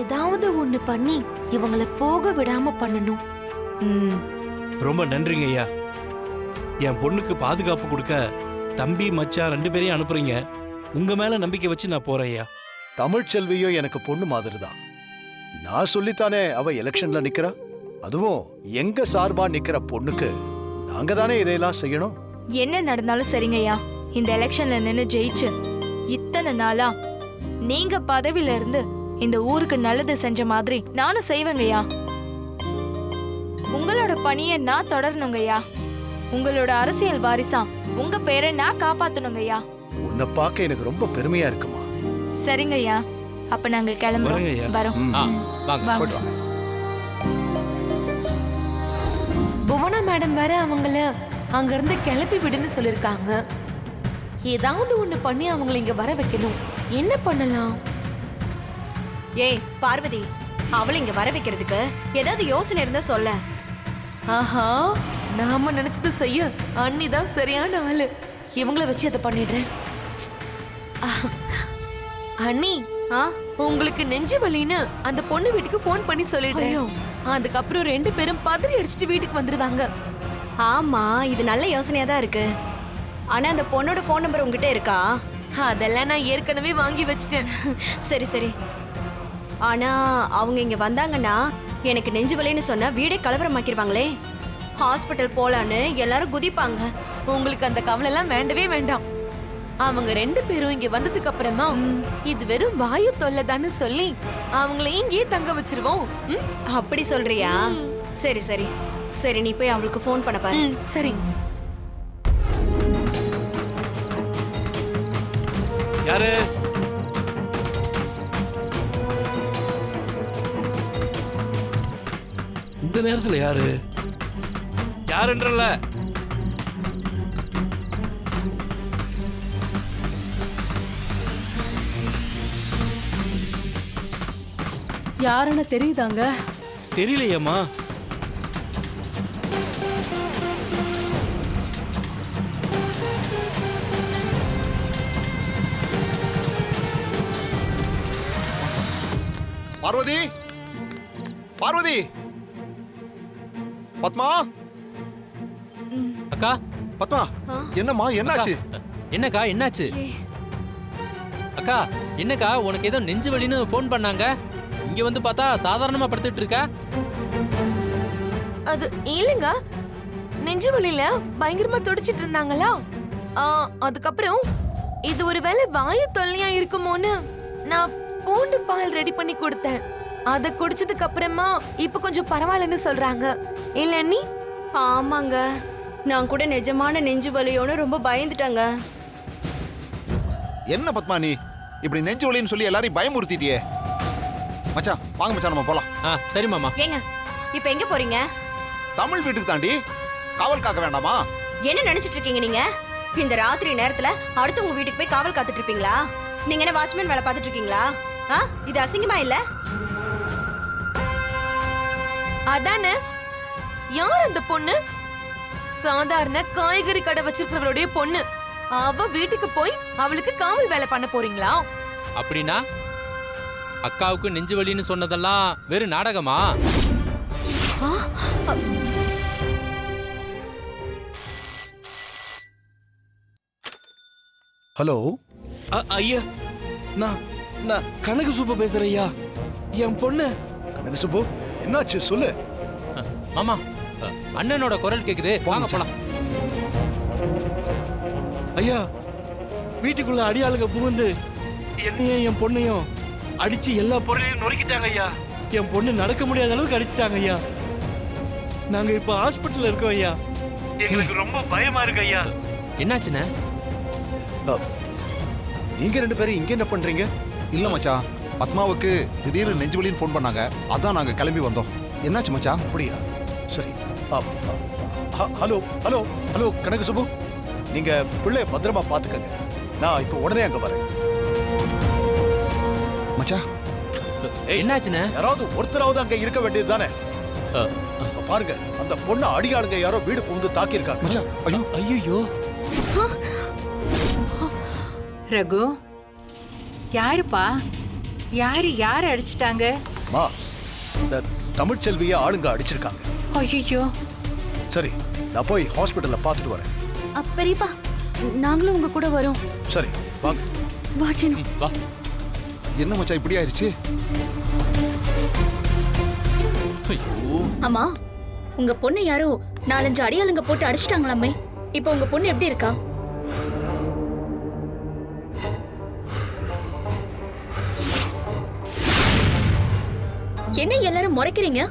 ஏதாவது ஒண்ணு பண்ணி இவங்கள போக விடாம பண்ணணும். ரொம்ப நன்றிங்க ஐயா. என் பொண்ணுக்கு பாதுகாப்பு கொடுக்க தம்பி மச்சான் 2 பேரையும் அனுப்புறீங்க. உங்க மேல நம்பிக்கை வச்சு நான் போறேன் ஐயா. தமிழ்ச்செல்வியும் எனக்கு பொண்ணு மாதிரி தான். நான் சொல்லித்தானே அவ எலெக்ஷன்ல நிக்கிறா. அதுவும் எங்க சார்பா நிக்கிற பொண்ணுக்கு நாங்க தானே இதையெல்லாம் செய்யணும். என்ன நடந்தாலும் சரிங்கய்யா, இந்த எலெக்ஷன்ல நின்னு ஜெயிச்சு இத்தனை நாளா நீங்க பதவியில இருந்து இந்த ஊருக்கு நல்லது செஞ்ச மாதிரி நானும் செய்வேங்கய்யா. உங்களோட பணியை நான் தொடரணுங்கய்யா. உங்களோட அரசியல் வாரிசா உங்க பேரை நான் காப்பாத்தணுங்கய்யா. உன்னை பார்க்க எனக்கு ரொம்ப பெருமையா இருக்குமா. சரிங்கய்யா, அப்ப நாங்க கிளம்புறோம். வரேங்கய்யா. வரோம். வாங்க. புவனா மேடம் வேற அவங்கள அங்க இருந்து கிளப்பி விடுன்னு சொல்லிருக்காங்க. ஏதாவது ஒண்ணு பண்ணி அவங்கள இங்க வர வைக்கணும். என்ன பண்ணலாம்? ஏய் பார்வதி, அவளை இங்க வர வைக்கிறதுக்கு ஏதாவது யோசனை இருந்தா சொல்ல. ஆஹா, நாம நினைச்சது செய்ய அண்ணிதான் சரியான ஆளு. இவங்கள வச்சு அதை பண்ணிடுறேன். அண்ணி, உங்களுக்கு நெஞ்சு வலின்னு அந்த பொண்ணு வீட்டுக்கு போன் பண்ணி சொல்லிடுறேன். அதுக்கப்புறம் 2 பேரும் பதறி அடிச்சுட்டு வீட்டுக்கு வந்துருவாங்க. ஆமா, இது நல்ல யோசனையா தான் இருக்கு. ஆனா அந்த பொண்ணோட போன் நம்பர் உங்ககிட்ட இருக்கா? அதெல்லாம் நான் ஏற்கனவே வாங்கி வச்சிட்டேன். சரி சரி. ஆனா அவங்க இங்க வந்தாங்கன்னா எனக்கு நெஞ்சு வலின்னு சொன்னா வீடே கலவரமாக்கிடுவாங்களே. ஹாஸ்பிட்டல் போலான்னு எல்லாரும் குதிப்பாங்க. உங்களுக்கு அந்த கவலை எல்லாம் வேண்டவே வேண்டாம். அவங்க 2 பேரும் இங்க வந்ததுக்கு அப்புறமா இது வெறும் வாயு தொல்லைதான்னு சொல்லி அவங்கள இங்கேயே தங்க வச்சிருவோம். அப்படி சொல்றியா? சரி சரி சரி, நீ போய் அவளுக்கு போன் பண்ண பாரு. சரி. யாரு? இந்த நேரத்துல யாரு? யாருன்றல? யாருன்னு தெரியுதாங்க? தெரியலையேம்மா. பார்வதி, பார்வதி, பத்மா, அக்கா. பத்மா, என்னம்மா என்னாச்சு? என்னக்கா என்னாச்சு? அக்கா என்னக்கா, உனக்கு ஏதோ நெஞ்சு வலின்னு ஃபோன் பண்ணாங்க. இங்க வந்து பார்த்தா சாதாரணமா படுத்துட்டு இருக்க. அது இல்லைங்க, நெஞ்சு வலியில பயங்கரமா துடிச்சிட்டு இருந்தாங்களா. அதுக்கப்புறம் இது ஒருவேளை வாயு தொல்லையா இருக்குமோன்னு நான் பூண்டு பால் ரெடி பண்ணி கொடுத்தேன். அத குடிச்சதுக்கு அப்புறமா இப்ப கொஞ்சம் பரவாயில்லன்னு சொல்றாங்க. இல்ல நீ? ஆமாங்க, நான் கூட நிஜமான நெஞ்சு வலியோன்னு ரொம்ப பயந்துட்டாங்க. என்ன பத்மா நீ இப்படி நெஞ்சு வலின்னு சொல்லி எல்லாரையும் பயமுறுத்திட்டியே. மச்சான் வாங்க மச்சான், நம்ம போலாம். சரி மாமா. ஏங்க இப்ப எங்க போறீங்க? தமிழ் வீட்டுக்கு தாண்டி. காவல் காக்க வேண்டாமா? என்ன நினைச்சிட்டு இருக்கீங்க நீங்க? இந்த ராத்திரி நேரத்துல அடுத்தவங்க வீட்டுக்கு போய் காவல் காத்துட்டு இருப்பீங்களா? நீங்க என்ன வாட்ச்மேன் வேலை பார்த்துட்டு இருக்கீங்களா? இது அசிங்கமா இல்ல? அதானே. யார் அந்த பொண்ணு? சாதாரண காய்கறி கடை வச்சிருக்கிறவருடைய பொண்ணு. அவ வீட்டுக்கு போய் அவளுக்கு காவல் வேலை பண்ண போறீங்களா? அப்படின்னா அக்காவுக்கு நெஞ்சு வலின்னு சொன்னதெல்லாம் வெறும் நாடகமா? ஹலோ ஐயா, நான் கனகு சூப்ப பேசுறேன் ஐயா. என் பொண்ணு. கனகு சுப்பு, என்னாச்சு சொல்லு. மாமா, அண்ணனோட குரல் கேக்குது, வாங்க போலாம். ஐயா, வீட்டுக்குள்ள அடியாளுங்க புகுந்து என்னையும் என் பொண்ணையும் அடிச்சு எல்லா பொருளையும் நொறுக்கிட்டாங்க ஐயா. என் பொண்ணு நடக்க முடியாத அளவுக்கு அடிச்சிட்டாங்க ஐயா. நாங்க இப்ப ஹாஸ்பிட்டல்ல இருக்கோம் ஐயா. எங்களுக்கு ரொம்ப பயமா இருக்கு ஐயா. என்னாச்சுண்ணே? நீங்க 2 பேரும் இங்க என்ன பண்றீங்க? இல்ல மச்சான், பத்மாவுக்கு திடீர்னு நெஞ்சு வலின்னு ஃபோன் பண்ணாங்க. அதான் நாங்க கிளம்பி வந்தோம். என்னாச்சு மச்சான்? அப்படியா? சரி. Hello hello hello Kanagu Subbu, நீங்க பிள்ளைய பத்திரமா பாத்துக்கங்க. நான் இப்ப உடனே அங்க வரேன். மச்சான் என்னாச்சுண்ணே? யாராவது ஒருத்தராவது அங்க இருக்க வேண்டியது தானே? பாருங்க, அந்த பொண்ணு அடியாளுங்க யாரோ வீடு புகுந்து தாக்கி இருக்காங்க. மச்சான், ஐயோ ஐயோ. ரகு, யாருப்பா? யார் அடிச்சிட்டாங்க? மா இந்த தமிழ்ச்செல்வியை ஆளுங்க அடிச்சிருக்காங்க. ஐயோ, சரி நான் போய் ஹாஸ்பிட்டல்ல பார்த்துட்டு வரேன். பெரியப்பா நாங்களும் உங்க கூட வரோம். சரி வாங்க. வா சீனு. வா. என்ன மச்சான் இப்படி ஆயிடுச்சு? ஐயோ, அம்மா உங்க பொண்ணு யாரோ 4-5 அடியாளுங்க போட்டு அடிச்சிட்டாங்களாமே. இப்போ உங்க பொண்ணு எப்படி இருக்கா? என்ன எல்லாரும் முறைக்கிறீங்க?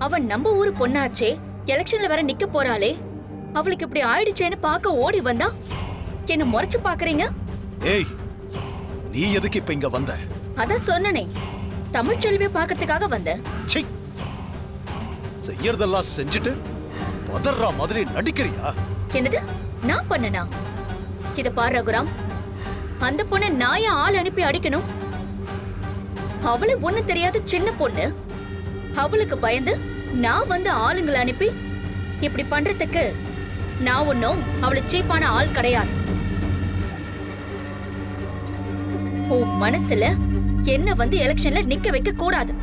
அவன் நம்ம ஊரு பொண்ணாச்சே, எலெக்ஷன்ல வேற நிக்க போறாளே, அவளுக்கு இப்படி ஆயிடுச்சேன்னு பார்க்க ஓடி வந்தா என்ன முறைச்சு பாக்குறீங்க? ஏய் நீ எதுக்கு இப்ப இங்க வந்த? அதான் சொன்னனே, தமிழ்ச்செல்வியை பார்க்கறதுக்காக வந்தேன். சீ, செய்யறதெல்லாம் செஞ்சுட்டு பதறா மாதிரி நடிக்கிறியா? என்னது நான் பண்ணனா? இத பாரு ரகுராம், அந்த பொண்ணை நான் ஏன் ஆள் அனுப்பி அடிக்கணும்? அவளே ஒண்ணு தெரியாத சின்ன பொண்ணு. அவளுக்கு பயந்து நான் வந்து ஆளுங்களை அனுப்பி இப்படி பண்றதுக்கு நான் ஒன்னும் அவளை சீப்பான ஆள் கிடையாது. உன் மனசுல என்ன வந்து எலெக்ஷன்ல நிக்க வைக்க கூடாது,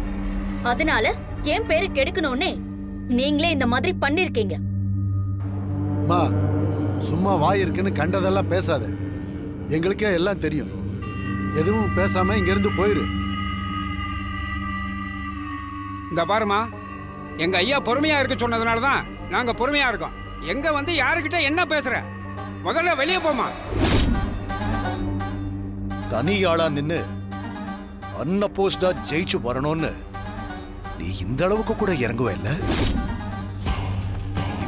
அதனால என் பேரு கெடுக்கணும்னே நீங்களே இந்த மாதிரி பண்ணிருக்கீங்க. அம்மா சும்மா வாய் இருக்குன்னு கண்டதெல்லாம் பேசாத. எங்களுக்கே எல்லாம் தெரியும். எதுவும் பேசாம இங்க இருந்து போயிரு. இந்த பாருமா, எங்க ஐயா பொறுமையா இருக்க சொன்னதுனால தான் நாங்க பொறுமையா இருக்கோம். எங்க வந்து யாருக்கிட்ட என்ன பேசுற? முதல்ல வெளியே போமா. தனியாளா நின்னு அன்னபோஸ்டா ஜெயிச்சு வரணும்னு நீ இந்த அளவுக்கு கூட இறங்குவ இல்ல?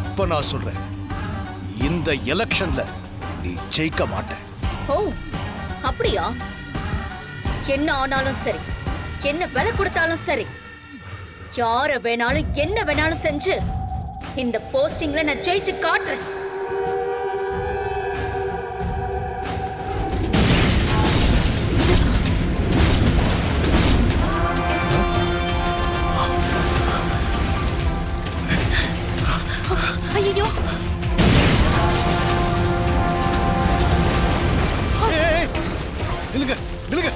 இப்ப நான் சொல்றேன், இந்த எலெக்ஷன்ல நீ ஜெயிக்க மாட்ட. ஓ அப்படியா? என்ன ஆனாலும் சரி, என்ன விலை கொடுத்தாலும் சரி, யார வேணாலும் என்ன வேணாலும் செஞ்சு இந்த போஸ்டிங்ல நான் ஜெயிச்சு காட்டுறேன். ஐயோ, நில்லுங்க நில்லுங்க.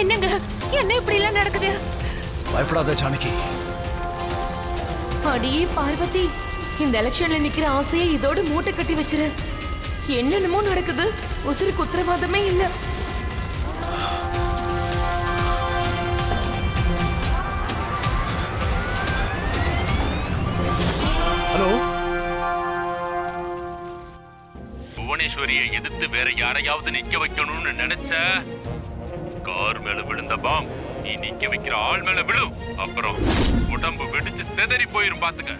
என்னங்க என்ன இப்படி எல்லாம் நடக்குது? பயப்படாத ஜானகி. அடியே பார்வதி, இந்த எலெக்ஷன்ல நிக்கிற ஆசையை இதோட மூட்டை கட்டி வச்சிரு. என்னென்னமோ நடக்குது, உசுருக்கு உத்தரவாதமே இல்ல. ஹலோ, புவனேஸ்வரியை எதிர்த்து வேற யாரையாவது நிக்க வைக்கணும்னு நினைச்ச, கார் மேல விழுந்த பாம் நீ நிக்க வைக்கிற ஆள் மேல விழும். அப்புறம் உடம்பு வெடிச்சு செதறி போயிரும் பாத்துக்க.